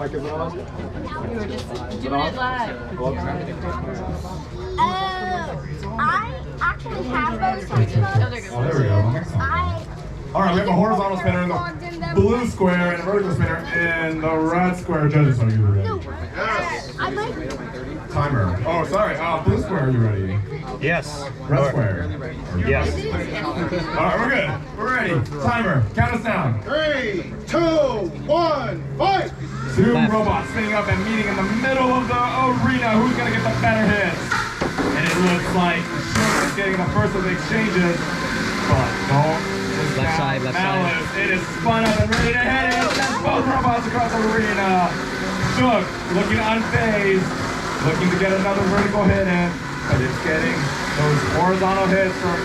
mic isn't on? We were just doing it live. I actually have those Oh, they're good. Oh, there we go. All right, we have a horizontal spinner in the blue square and a vertical spinner in the red square. Judges, are you ready? Yes. I might. Timer. Oh, sorry. Blue square, are you ready? Yes. Red square. Yes. All right, we're good. We're ready. Timer. Count us down. 3, 2, 1, fight! Two robots spinning up and meeting in the middle of the arena. Who's gonna get the better hits? And it looks like Sh00k is getting the first of the exchanges. But don't Left side, left Malice. It is spun up and ready to hit it. That's both robots across the arena. Sh00k looking unfazed, looking to get another vertical hit in, but it's getting those horizontal hits from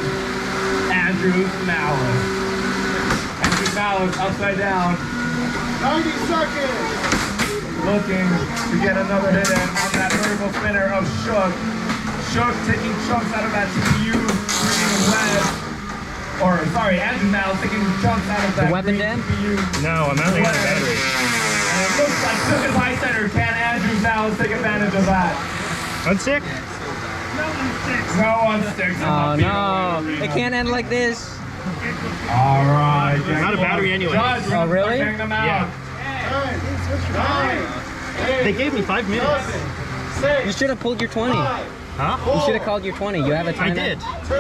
Andrew's Malice. Andrew's Malice upside down. 90 seconds! Looking to get another hit in on that vertical spinner of Sh00k. Sh00k taking chunks out of that CPU, creating web. Or, sorry, Andrew Malice taking chunks out of that weapon green den? CPU. No, I'm only out of web. battery. And it looks like Sh00k is high center. Can Andrew Malice take advantage of that? Unsick? No one sticks. Oh no, it can't end like this. All right. I'm out of battery anyway. Judge, we're Oh, gonna really? start them out. Yeah. They gave me 5 minutes. You should have pulled your 20. Huh? You should have called your 20. You have a I timeout. did.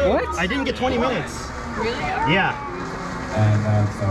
What? I didn't get 20 minutes. Really? Yeah. And that's